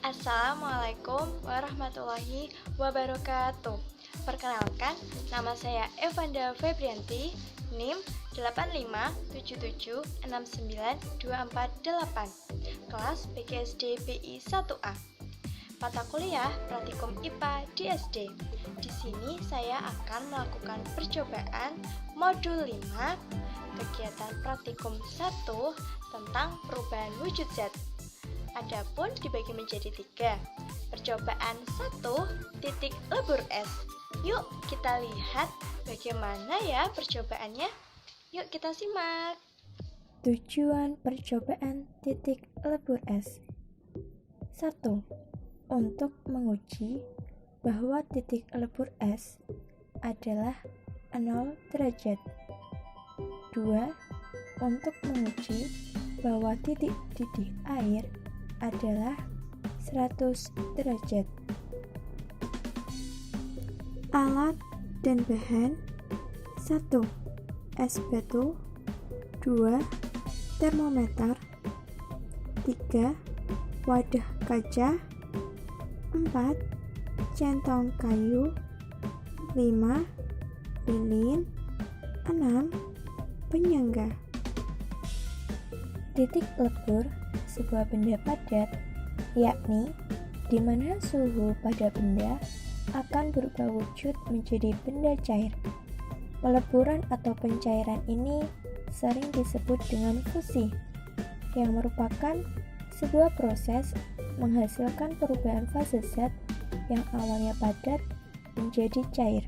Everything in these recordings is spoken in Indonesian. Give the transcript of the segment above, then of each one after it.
Assalamualaikum warahmatullahi wabarakatuh. Perkenalkan, nama saya Evanda Febrianti, NIM 857769248, kelas PGSD BI 1A. Mata kuliah Praktikum IPA di SD. Di sini saya akan melakukan percobaan modul 5, kegiatan praktikum 1 tentang perubahan wujud zat. Adapun dibagi menjadi 3. Percobaan 1 titik lebur S. Yuk kita lihat bagaimana ya percobaannya. Yuk kita simak. Tujuan percobaan titik lebur S. 1. Untuk menguji bahwa titik lebur S adalah 0 derajat. 2. Untuk menguji bahwa titik didih air adalah 100 derajat. Alat dan bahan: 1. Es batu, 2. Termometer, 3. Wadah kaca, 4. Centong kayu, 5. Lilin, 6. Penyangga. Titik lebur sebuah benda padat, yakni di mana suhu pada benda akan berubah wujud menjadi benda cair. Peleburan atau pencairan ini sering disebut dengan fusi, yang merupakan sebuah proses menghasilkan perubahan fase zat yang awalnya padat menjadi cair.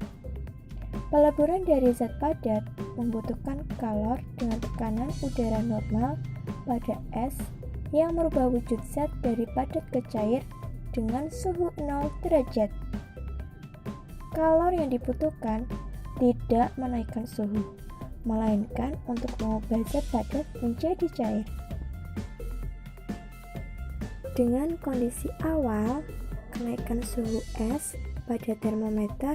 Peleburan dari zat padat membutuhkan kalor dengan tekanan udara normal pada es yang merubah wujud zat dari padat ke cair dengan suhu 0 derajat. Kalor yang dibutuhkan tidak menaikkan suhu, melainkan untuk mengubah zat padat menjadi cair. Dengan kondisi awal, kenaikan suhu es pada termometer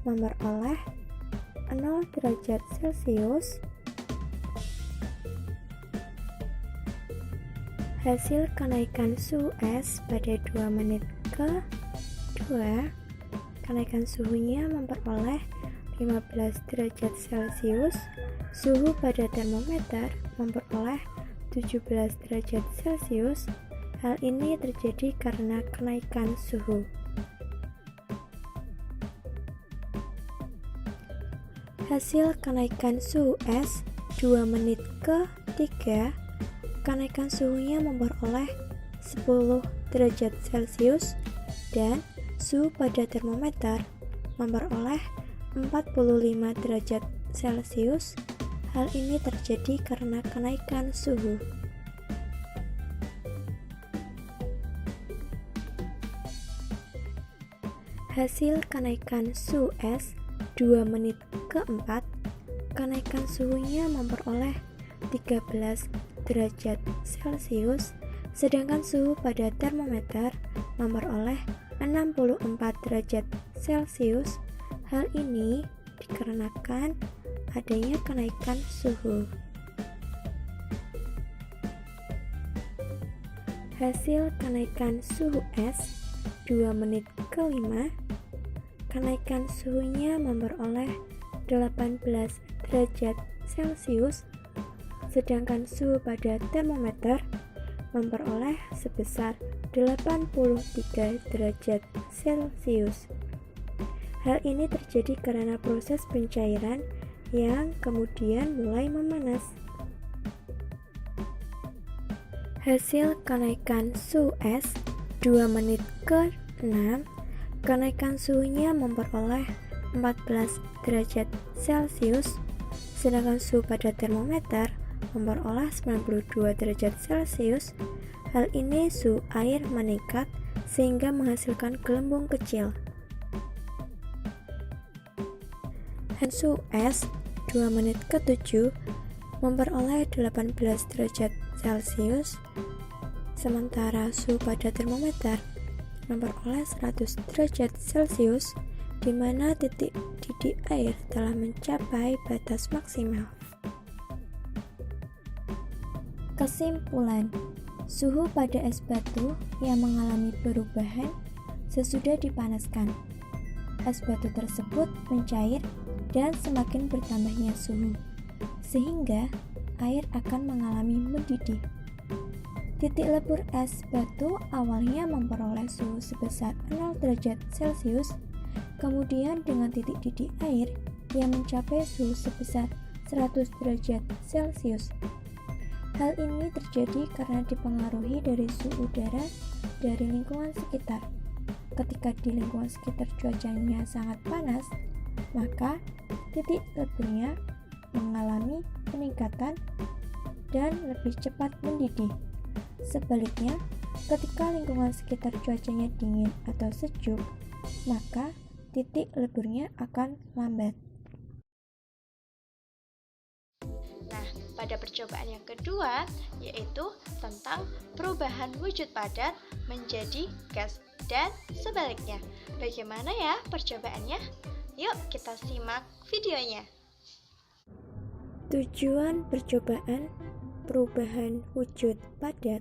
memperoleh 0 derajat Celcius. Hasil kenaikan suhu es pada 2 menit ke-2, kenaikan suhunya memperoleh 15 derajat Celcius. Suhu pada termometer memperoleh 17 derajat Celcius. Hal ini terjadi karena kenaikan suhu. Hasil kenaikan suhu es 2 menit ke-3, kenaikan suhunya memperoleh 10 derajat Celcius dan suhu pada termometer memperoleh 45 derajat Celcius. Hal ini terjadi karena kenaikan suhu. Hasil kenaikan suhu es 2 menit ke-4, kenaikan suhunya memperoleh 13 derajat Celcius, sedangkan suhu pada termometer memperoleh 64 derajat Celcius. Hal ini dikarenakan adanya kenaikan suhu. Hasil kenaikan suhu es 2 menit ke-5, kenaikan suhunya memperoleh 18 derajat Celcius, sedangkan suhu pada termometer memperoleh sebesar 83 derajat Celcius. Hal ini terjadi karena proses pencairan yang kemudian mulai memanas. Hasil kenaikan suhu es 2 menit ke-6, kenaikan suhunya memperoleh 14 derajat Celcius, sedangkan suhu pada termometer memperoleh 92 derajat Celcius. Hal ini suhu air meningkat sehingga menghasilkan gelembung kecil. Suhu es 2 menit ke-7 memperoleh 18 derajat Celcius, sementara suhu pada termometer memperoleh 100 derajat Celcius, di mana titik didih air telah mencapai batas maksimal. Kesimpulan, Suhu pada es batu yang mengalami perubahan sesudah dipanaskan. Es batu tersebut mencair dan semakin bertambahnya suhu, sehingga air akan mengalami mendidih. Titik lebur es batu awalnya memperoleh suhu sebesar 0 derajat Celcius, kemudian dengan titik didih air yang mencapai suhu sebesar 100 derajat Celcius. Hal ini terjadi karena dipengaruhi dari suhu udara dari lingkungan sekitar. Ketika di lingkungan sekitar cuacanya sangat panas, maka titik leburnya mengalami peningkatan dan lebih cepat mendidih. Sebaliknya, ketika lingkungan sekitar cuacanya dingin atau sejuk, maka titik leburnya akan lambat. Nah, pada percobaan yang kedua, yaitu tentang perubahan wujud padat menjadi gas dan sebaliknya. Bagaimana ya percobaannya? Yuk kita simak videonya. Tujuan percobaan perubahan wujud padat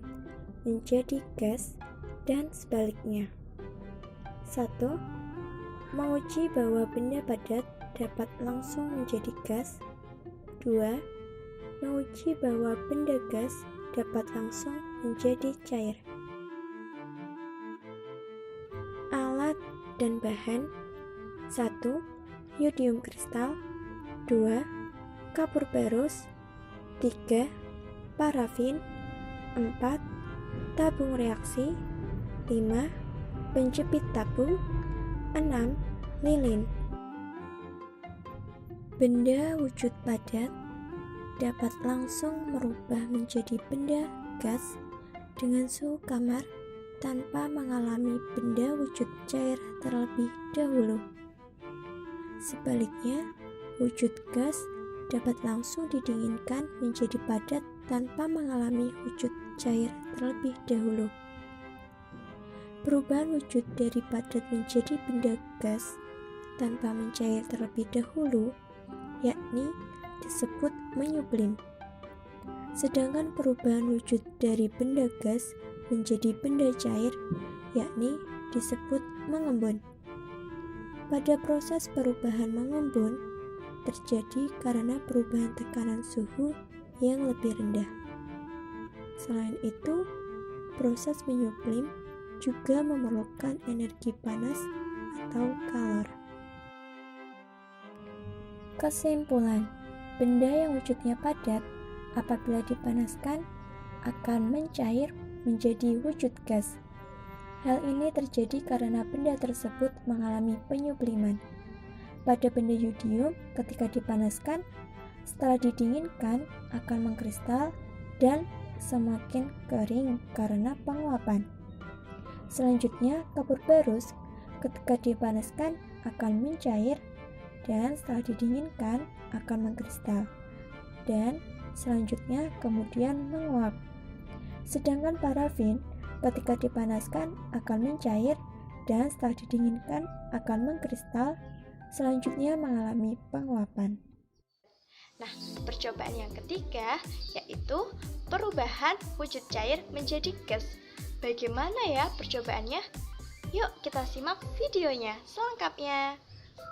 menjadi gas dan sebaliknya. 1. Menguji bahwa benda padat dapat langsung menjadi gas. 2. Menguji bahwa benda gas dapat langsung menjadi cair. Alat dan bahan: 1. Yodium kristal. 2. Kapur barus. 3. Parafin. 4. Tabung reaksi. 5. Penjepit tabung. 6. Lilin. Benda wujud padat dapat langsung merubah menjadi benda gas dengan suhu kamar tanpa mengalami benda wujud cair terlebih dahulu. Sebaliknya, wujud gas dapat langsung didinginkan menjadi padat tanpa mengalami wujud cair terlebih dahulu. Perubahan wujud dari padat menjadi benda gas tanpa mencair terlebih dahulu, yakni disebut menyublim. Sedangkan perubahan wujud dari benda gas menjadi benda cair, yakni disebut mengembun. Pada proses perubahan mengembun terjadi karena perubahan tekanan suhu yang lebih rendah. Selain itu, proses menyublim juga memerlukan energi panas atau kalor. Kesimpulan: benda yang wujudnya padat apabila dipanaskan akan mencair menjadi wujud gas. Hal ini terjadi karena benda tersebut mengalami penyubliman. Pada benda yodium, ketika dipanaskan, setelah didinginkan akan mengkristal dan semakin kering karena penguapan. Selanjutnya, kapur barus ketika dipanaskan akan mencair dan setelah didinginkan akan mengkristal dan selanjutnya kemudian menguap. Sedangkan parafin ketika dipanaskan akan mencair dan setelah didinginkan akan mengkristal, selanjutnya mengalami penguapan. Nah, percobaan yang ketiga yaitu perubahan wujud cair menjadi gas. Bagaimana ya percobaannya? Yuk kita simak videonya selengkapnya.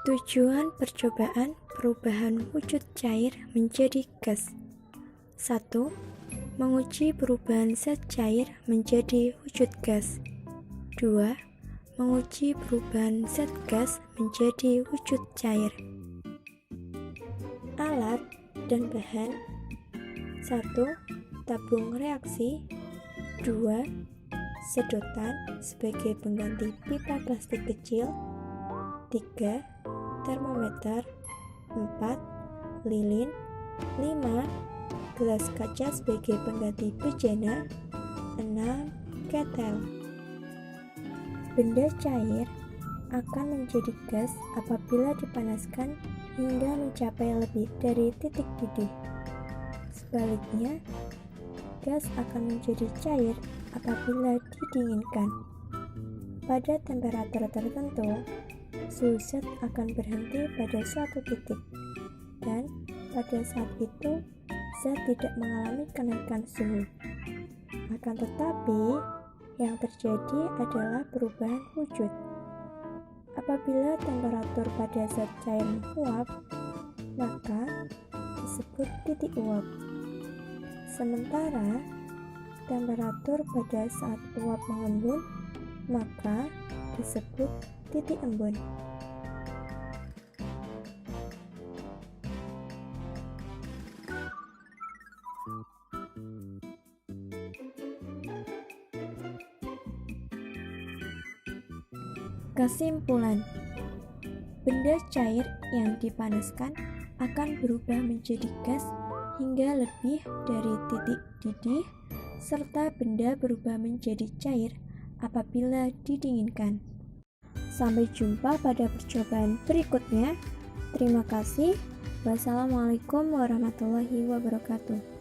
Tujuan percobaan perubahan wujud cair menjadi gas. 1. Menguji perubahan zat cair menjadi wujud gas. 2. Menguji perubahan zat gas menjadi wujud cair. Alat dan bahan: 1. Tabung reaksi. 2. Sedotan sebagai pengganti pipa plastik kecil. 3. Termometer. 4. Lilin. 5. Gelas kaca sebagai pengganti bejana. 6. Ketel. Benda cair akan menjadi gas apabila dipanaskan hingga mencapai lebih dari titik didih. Sebaliknya, gas akan menjadi cair apabila didinginkan. Pada temperatur tertentu, suhu zat akan berhenti pada suatu titik, dan pada saat itu zat tidak mengalami kenaikan suhu, Akan tetapi, yang terjadi adalah perubahan wujud. Apabila temperatur pada zat cair menguap, maka disebut titik uap. Sementara temperatur pada saat uap mengembun, maka disebut titik embun. Kesimpulan, benda cair yang dipanaskan akan berubah menjadi gas hingga lebih dari titik didih, serta benda berubah menjadi cair apabila didinginkan. Sampai jumpa pada percobaan berikutnya. Terima kasih. Wassalamualaikum warahmatullahi wabarakatuh.